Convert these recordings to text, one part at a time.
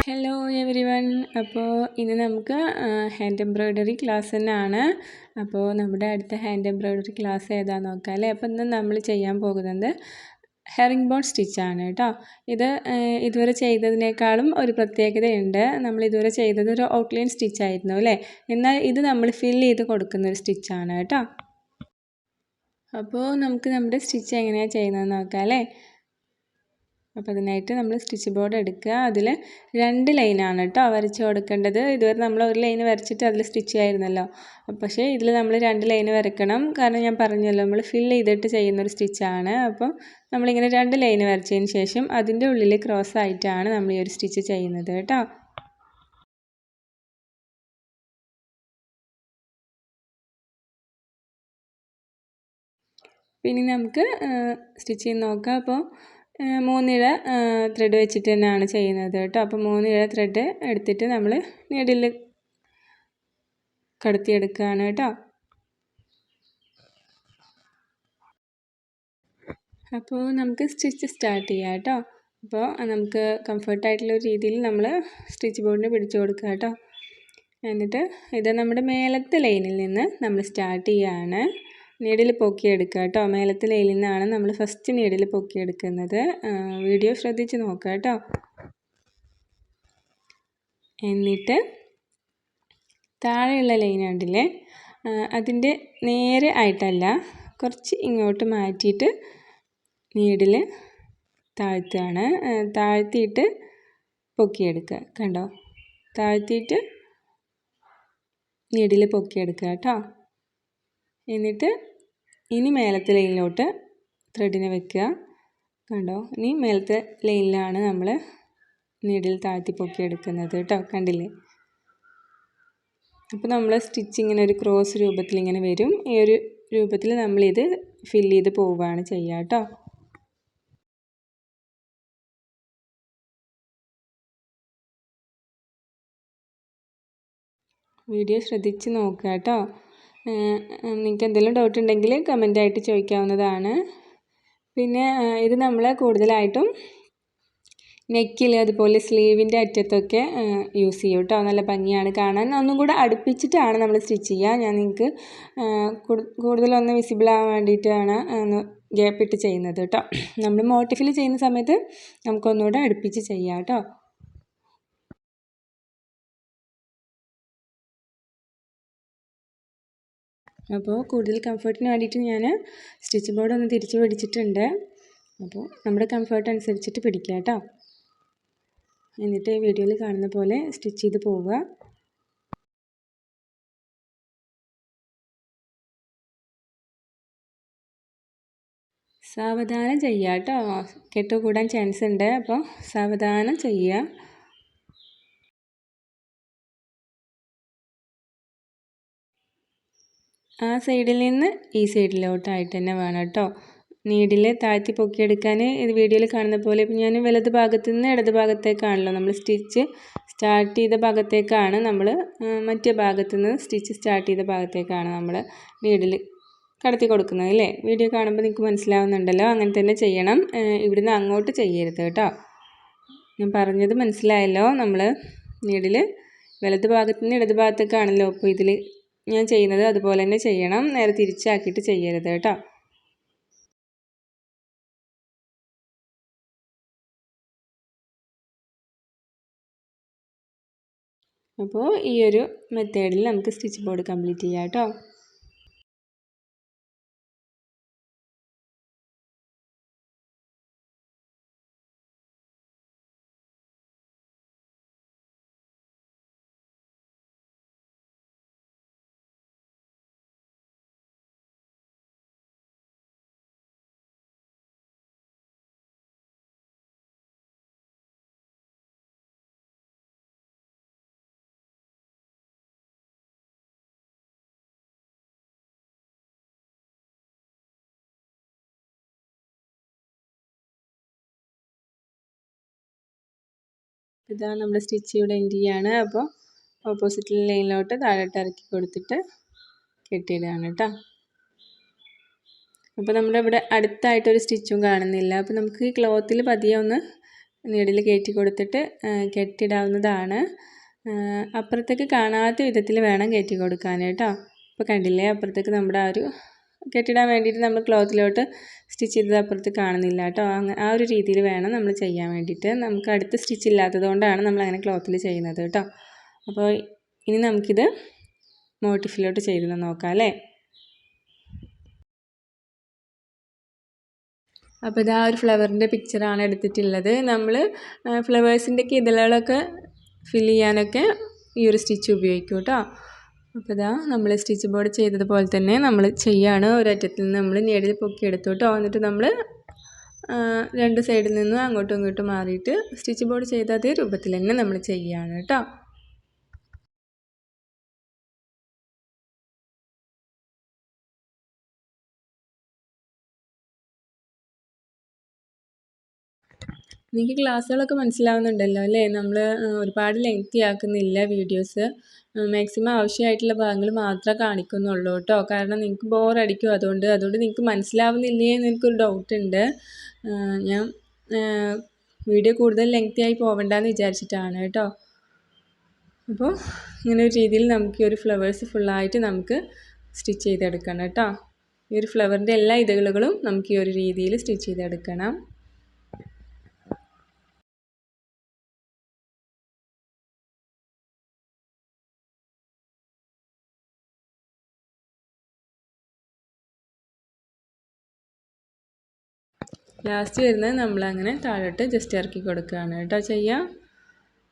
Hello every one. അപ്പോൾ ഇന്ന് നമുക്ക് ഹാൻഡ് എംബ്രോയ്ഡറി ക്ലാസ് തന്നെയാണ്. അപ്പോൾ നമ്മുടെ അടുത്ത ഹാൻഡ് എംബ്രോയ്ഡറി ക്ലാസ് ഏതാണെന്ന് നോക്കാം അല്ലേ. അപ്പോൾ ഇന്ന് നമ്മൾ ചെയ്യാൻ പോകുന്നത് ഹെറിംഗ് ബോൺ സ്റ്റിച്ചാണ് കേട്ടോ. ഇത് ഇതുവരെ ചെയ്തതിനേക്കാളും ഒരു പ്രത്യേകതയുണ്ട്. നമ്മൾ ഇതുവരെ ചെയ്തത് ഒരു ഔട്ട്ലൈൻ സ്റ്റിച്ചായിരുന്നു അല്ലേ. എന്നാൽ ഇത് നമ്മൾ ഫില്ല് ചെയ്ത് കൊടുക്കുന്നൊരു സ്റ്റിച്ചാണ് കേട്ടോ. അപ്പോൾ നമുക്ക് നമ്മുടെ സ്റ്റിച്ച് എങ്ങനെയാണ് ചെയ്യുന്നതെന്ന് നോക്കാം അല്ലേ. അപ്പോൾ അതിനായിട്ട് നമ്മൾ സ്റ്റിച്ച് ബോർഡ് എടുക്കുക. അതിൽ 2 ലൈനാണ് കേട്ടോ വരച്ച് കൊടുക്കേണ്ടത്. ഇതുവരെ നമ്മൾ ഒരു ലൈൻ വരച്ചിട്ട് അതിൽ സ്റ്റിച്ച് ചെയ്യായിരുന്നല്ലോ. പക്ഷേ ഇതിൽ നമ്മൾ 2 ലൈൻ വരയ്ക്കണം. കാരണം ഞാൻ പറഞ്ഞല്ലോ നമ്മൾ ഫില്ല് ചെയ്തിട്ട് ചെയ്യുന്നൊരു സ്റ്റിച്ചാണ്. അപ്പോൾ നമ്മളിങ്ങനെ 2 ലൈൻ വരച്ചതിന് ശേഷം അതിൻ്റെ ഉള്ളിൽ ക്രോസ് ആയിട്ടാണ് നമ്മൾ ഈ ഒരു സ്റ്റിച്ച് ചെയ്യുന്നത് കേട്ടോ. പിന്നെ നമുക്ക് സ്റ്റിച്ച് ചെയ്ത് നോക്കാം. അപ്പോൾ 3 ഇഴ ത്രെഡ് വെച്ചിട്ട് തന്നെയാണ് ചെയ്യുന്നത് കേട്ടോ. അപ്പോൾ 3 ഇഴ ത്രെഡ് എടുത്തിട്ട് നമ്മൾ നീഡിൽ കടത്തിയെടുക്കുകയാണ് കേട്ടോ. അപ്പോൾ നമുക്ക് സ്റ്റിച്ച് സ്റ്റാർട്ട് ചെയ്യാം കേട്ടോ. അപ്പോൾ നമുക്ക് കംഫർട്ടായിട്ടുള്ള രീതിയിൽ നമ്മൾ സ്റ്റിച്ച് ബോർഡിന് പിടിച്ചു കൊടുക്കുക കേട്ടോ. എന്നിട്ട് ഇത് നമ്മുടെ മേലത്തെ ലൈനിൽ നിന്ന് നമ്മൾ സ്റ്റാർട്ട് ചെയ്യുകയാണ്. നീഡിൽ പൊക്കിയെടുക്കുക കേട്ടോ. മേലത്തെ ലൈനിൽ നിന്നാണ് നമ്മൾ ഫസ്റ്റ് നീഡിൽ പൊക്കിയെടുക്കുന്നത്. വീഡിയോ ശ്രദ്ധിച്ച് നോക്കുക കേട്ടോ. എന്നിട്ട് താഴെയുള്ള ലൈൻ കണ്ടില്ലേ, അതിൻ്റെ നേരെ ആയിട്ടല്ല, കുറച്ച് ഇങ്ങോട്ട് മാറ്റിയിട്ട് നീഡിൽ താഴ്ത്തുകയാണ്. താഴ്ത്തിയിട്ട് പൊക്കിയെടുക്കുക കണ്ടോ. താഴ്ത്തിയിട്ട് നീഡിൽ പൊക്കിയെടുക്കുക കേട്ടോ. എന്നിട്ട് ഇനി മേലത്തെ ലൈനിലോട്ട് ത്രെഡിനെ വെക്കുക കണ്ടോ. ഇനി മേലത്തെ ലൈനിലാണ് നമ്മൾ നീഡിൽ താഴ്ത്തി പൊക്കിയെടുക്കുന്നത് കേട്ടോ. കണ്ടില്ലേ. അപ്പോൾ നമ്മൾ സ്റ്റിച്ച് ഇങ്ങനെ ഒരു ക്രോസ് രൂപത്തിൽ ഇങ്ങനെ വരും. ഈ ഒരു രൂപത്തിൽ നമ്മളിത് ഫില്ല് ചെയ്ത് പോവുകയാണ് ചെയ്യുക കേട്ടോ. വീഡിയോ ശ്രദ്ധിച്ച് നോക്കുക കേട്ടോ. നിങ്ങൾക്ക് എന്തെങ്കിലും ഡൗട്ട് ഉണ്ടെങ്കിൽ കമൻ്റായിട്ട് ചോദിക്കാവുന്നതാണ്. പിന്നെ ഇത് നമ്മൾ കൂടുതലായിട്ടും നെക്കിൽ അതുപോലെ സ്ലീവിൻ്റെ അറ്റത്തൊക്കെ യൂസ് ചെയ്യും കേട്ടോ. നല്ല ഭംഗിയാണ് കാണാൻ. ഒന്നും കൂടെ അടുപ്പിച്ചിട്ടാണ് നമ്മൾ സ്റ്റിച്ച് ചെയ്യുക. ഞാൻ നിങ്ങൾക്ക് കൂടുതലൊന്ന് വിസിബിൾ ആവാൻ വേണ്ടിയിട്ടാണ് ഗ്യാപ്പ് ഇട്ട് ചെയ്യുന്നത് കേട്ടോ. നമ്മൾ മോട്ടിഫിൽ ചെയ്യുന്ന സമയത്ത് നമുക്കൊന്നുകൂടെ അടുപ്പിച്ച് ചെയ്യാം കേട്ടോ. അപ്പോൾ കൂടുതൽ കംഫർട്ടിന് വേണ്ടിയിട്ട് ഞാൻ സ്റ്റിച്ച് ബോർഡ് ഒന്ന് തിരിച്ച് പിടിച്ചിട്ടുണ്ട്. അപ്പോൾ നമ്മുടെ കംഫർട്ട് അനുസരിച്ചിട്ട് പിടിക്കുക കേട്ടോ. എന്നിട്ട് വീഡിയോയിൽ കാണുന്ന പോലെ സ്റ്റിച്ച് ചെയ്ത് പോവുക. സാവധാനം ചെയ്യുക കേട്ടോ. കെട്ടുകൂടാൻ ചാൻസ് ഉണ്ട്. അപ്പോൾ സാവധാനം ചെയ്യുക. ആ സൈഡിൽ നിന്ന് ഈ സൈഡിലോട്ടായിട്ട് തന്നെ വേണം കേട്ടോ. നീഡിൽ താഴ്ത്തി പൊക്കിയെടുക്കാൻ ഇത് വീഡിയോയിൽ കാണുന്ന പോലെ ഇപ്പം ഞാൻ വലത് ഭാഗത്തു നിന്ന് ഇടത് ഭാഗത്തേക്കാണല്ലോ നമ്മൾ സ്റ്റിച്ച് സ്റ്റാർട്ട് ചെയ്ത ഭാഗത്തേക്കാണ് നമ്മൾ മറ്റേ ഭാഗത്തു നിന്ന് സ്റ്റിച്ച് സ്റ്റാർട്ട് ചെയ്ത ഭാഗത്തേക്കാണ് നമ്മൾ നീഡിൽ കടത്തി കൊടുക്കുന്നത് അല്ലേ. വീഡിയോ കാണുമ്പോൾ നിങ്ങൾക്ക് മനസ്സിലാവുന്നുണ്ടല്ലോ. അങ്ങനെ തന്നെ ചെയ്യണം. ഇവിടുന്ന് അങ്ങോട്ട് ചെയ്യരുത് കേട്ടോ. ഞാൻ പറഞ്ഞത് മനസ്സിലായല്ലോ. നമ്മൾ നീഡിൽ വലത് ഭാഗത്തു നിന്ന് ഇടത് ഭാഗത്തേക്കാണല്ലോ അപ്പോൾ ഇതിൽ ഞാൻ ചെയ്യുന്നത്. അതുപോലെ തന്നെ ചെയ്യണം. നേരെ തിരിച്ചാക്കിയിട്ട് ചെയ്യരുത് കേട്ടോ. അപ്പോൾ ഈ ഒരു മെത്തേഡിൽ നമുക്ക് സ്റ്റിച്ച് ബോർഡ് കംപ്ലീറ്റ് ചെയ്യാം കേട്ടോ. ഇതാ നമ്മുടെ സ്റ്റിച്ച് ഇവിടെ എൻഡ് ചെയ്യാണ്. അപ്പോൾ ഓപ്പോസിറ്റ് ലൈനിലോട്ട് താഴോട്ട് ഇറക്കി കൊടുത്തിട്ട് കെട്ടിയിടുകയാണ് കേട്ടോ. അപ്പോൾ നമ്മുടെ ഇവിടെ അടുത്തായിട്ടൊരു സ്റ്റിച്ചും കാണുന്നില്ല. അപ്പോൾ നമുക്ക് ഈ ക്ലോത്തിൽ പതിയെ ഒന്ന് നീഡിൽ കയറ്റി കൊടുത്തിട്ട് കെട്ടിടാവുന്നതാണ്. അപ്പുറത്തേക്ക് കാണാത്ത വിധത്തിൽ വേണം കയറ്റി കൊടുക്കാൻ കേട്ടോ. ഇപ്പോൾ കണ്ടില്ലേ, അപ്പുറത്തേക്ക് നമ്മുടെ ആ ഒരു കെട്ടിടാൻ വേണ്ടിയിട്ട് നമ്മൾ ക്ലോത്തിലോട്ട് സ്റ്റിച്ച് ചെയ്തത് അപ്പുറത്ത് കാണുന്നില്ല കേട്ടോ. ആ ഒരു രീതിയിൽ വേണം നമ്മൾ ചെയ്യാൻ വേണ്ടിയിട്ട്. നമുക്ക് അടുത്ത് സ്റ്റിച്ച് ഇല്ലാത്തതുകൊണ്ടാണ് നമ്മളങ്ങനെ ക്ലോത്തിൽ ചെയ്യുന്നത് കേട്ടോ. അപ്പോൾ ഇനി നമുക്കിത് മോട്ടിഫിലോട്ട് ചെയ്ത് നോക്കാം അല്ലേ. അപ്പോൾ ഇതാ ഒരു ഫ്ലവറിൻ്റെ പിക്ചറാണ് എടുത്തിട്ടുള്ളത്. നമ്മൾ ഫ്ലവേഴ്സിൻ്റെയൊക്കെ ഇതളുകളൊക്കെ ഫില്ല് ചെയ്യാനൊക്കെ ഈ ഒരു സ്റ്റിച്ച് ഉപയോഗിക്കും കേട്ടോ. അപ്പോൾ ഇതാ നമ്മൾ സ്റ്റിച്ച് ബോർഡ് ചെയ്തതുപോലെ തന്നെ നമ്മൾ ചെയ്യാണ്. ഒരറ്റത്തിൽ നിന്ന് നമ്മൾ നീഡിൽ പൊക്കിയെടുത്തു കേട്ടോ. എന്നിട്ട് നമ്മൾ രണ്ട് സൈഡിൽ നിന്നും അങ്ങോട്ടും ഇങ്ങോട്ടും മാറിയിട്ട് സ്റ്റിച്ച് ബോർഡ് ചെയ്ത അതേ രൂപത്തിൽ തന്നെ നമ്മൾ ചെയ്യുകയാണ് കേട്ടോ. നിങ്ങൾക്ക് ക്ലാസ്സുകളൊക്കെ മനസ്സിലാവുന്നുണ്ടല്ലോ അല്ലേ. നമ്മൾ ഒരുപാട് ലെങ്തി ആക്കുന്നില്ല വീഡിയോസ്. മാക്സിമം ആവശ്യമായിട്ടുള്ള ഭാഗങ്ങൾ മാത്രമേ കാണിക്കുന്നുള്ളൂ കേട്ടോ. കാരണം നിങ്ങൾക്ക് ബോറടിക്കും. അതുകൊണ്ട് നിങ്ങൾക്ക് മനസ്സിലാവുന്നില്ലേ എന്ന് എനിക്കൊരു ഡൗട്ടുണ്ട്. ഞാൻ വീഡിയോ കൂടുതൽ ലെങ്തി ആയി പോകണ്ടെന്ന് വിചാരിച്ചിട്ടാണ് കേട്ടോ. അപ്പോൾ ഇങ്ങനെ ഒരു രീതിയിൽ നമുക്ക് ഈ ഒരു ഫ്ലവേഴ്സ് ഫുള്ളായിട്ട് നമുക്ക് സ്റ്റിച്ച് ചെയ്തെടുക്കണം കേട്ടോ. ഈ ഒരു ഫ്ലവറിൻ്റെ എല്ലാ ഇതളുകളും നമുക്ക് ഈ ഒരു രീതിയിൽ സ്റ്റിച്ച് ചെയ്തെടുക്കണം. ലാസ്റ്റ് വരുന്നത് നമ്മളങ്ങനെ താഴോട്ട് ജസ്റ്റ് ഇറക്കി കൊടുക്കുകയാണ് കേട്ടോ ചെയ്യുക.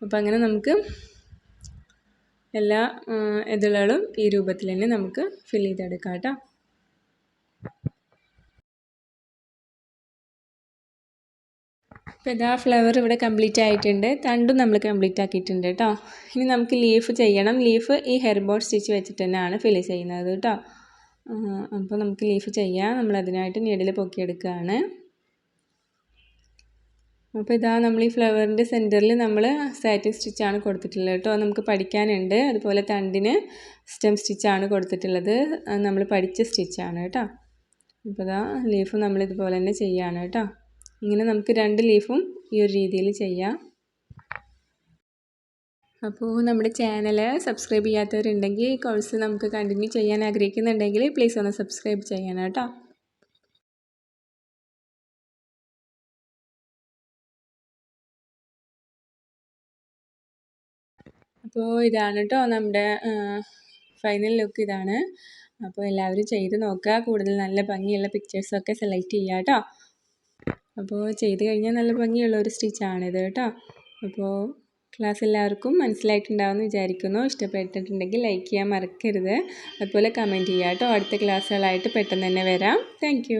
അപ്പോൾ അങ്ങനെ നമുക്ക് എല്ലാ ഇതളുകളും ഈ രൂപത്തിൽ തന്നെ നമുക്ക് ഫില്ല് ചെയ്തെടുക്കാം കേട്ടോ. അപ്പോൾ ഇതാ ഫ്ലവർ ഇവിടെ കംപ്ലീറ്റ് ആയിട്ടുണ്ട്. തണ്ടും നമ്മൾ കംപ്ലീറ്റ് ആക്കിയിട്ടുണ്ട് കേട്ടോ. ഇനി നമുക്ക് ലീഫ് ചെയ്യണം. ലീഫ് ഈ ഹെയർ ബോർഡ് സ്റ്റിച്ച് വെച്ചിട്ട് തന്നെയാണ് ഫില്ല് ചെയ്യുന്നത് കേട്ടോ. അപ്പോൾ നമുക്ക് ലീഫ് ചെയ്യാം. നമ്മളതിനായിട്ട് നീഡിൽ പൊക്കിയെടുക്കുകയാണ്. അപ്പോൾ ഇതാ നമ്മൾ ഈ ഫ്ലവറിൻ്റെ സെൻറ്ററിൽ നമ്മൾ സാറ്റിൻ സ്റ്റിച്ചാണ് കൊടുത്തിട്ടുള്ളത് കേട്ടോ. നമുക്ക് പഠിക്കാനുണ്ട്. അതുപോലെ തണ്ടിന് സ്റ്റെം സ്റ്റിച്ചാണ് കൊടുത്തിട്ടുള്ളത്. നമ്മൾ പഠിച്ച സ്റ്റിച്ചാണ് കേട്ടോ. അപ്പോൾ ഇതാ ലീഫ് നമ്മളിതുപോലെ തന്നെ ചെയ്യുകയാണ് കേട്ടോ. ഇങ്ങനെ നമുക്ക് 2 ലീഫും ഈ ഒരു രീതിയിൽ ചെയ്യാം. അപ്പോൾ നമ്മുടെ ചാനൽ സബ്സ്ക്രൈബ് ചെയ്യാത്തവരുണ്ടെങ്കിൽ ഈ കോഴ്സ് നമുക്ക് കണ്ടിന്യൂ ചെയ്യാൻ ആഗ്രഹിക്കുന്നുണ്ടെങ്കിൽ പ്ലീസ് ഒന്ന് സബ്സ്ക്രൈബ് ചെയ്യണം കേട്ടോ. അപ്പോൾ ഇതാണ് കേട്ടോ നമ്മുടെ ഫൈനൽ ലുക്ക് ഇതാണ്. അപ്പോൾ എല്ലാവരും ചെയ്ത് നോക്കുക. കൂടുതൽ നല്ല ഭംഗിയുള്ള പിക്ചേഴ്സൊക്കെ സെലക്ട് ചെയ്യുക കേട്ടോ. അപ്പോൾ ചെയ്ത് കഴിഞ്ഞാൽ നല്ല ഭംഗിയുള്ള ഒരു സ്റ്റിച്ചാണിത് കേട്ടോ. അപ്പോൾ ക്ലാസ് എല്ലാവർക്കും മനസ്സിലായിട്ടുണ്ടാവുമെന്ന് വിചാരിക്കുന്നു. ഇഷ്ടപ്പെട്ടിട്ടുണ്ടെങ്കിൽ ലൈക്ക് ചെയ്യാൻ മറക്കരുത്. അതുപോലെ കമൻറ്റ് ചെയ്യുക കേട്ടോ. അടുത്ത ക്ലാസ്സുകളായിട്ട് പെട്ടെന്ന് തന്നെ വരാം. താങ്ക്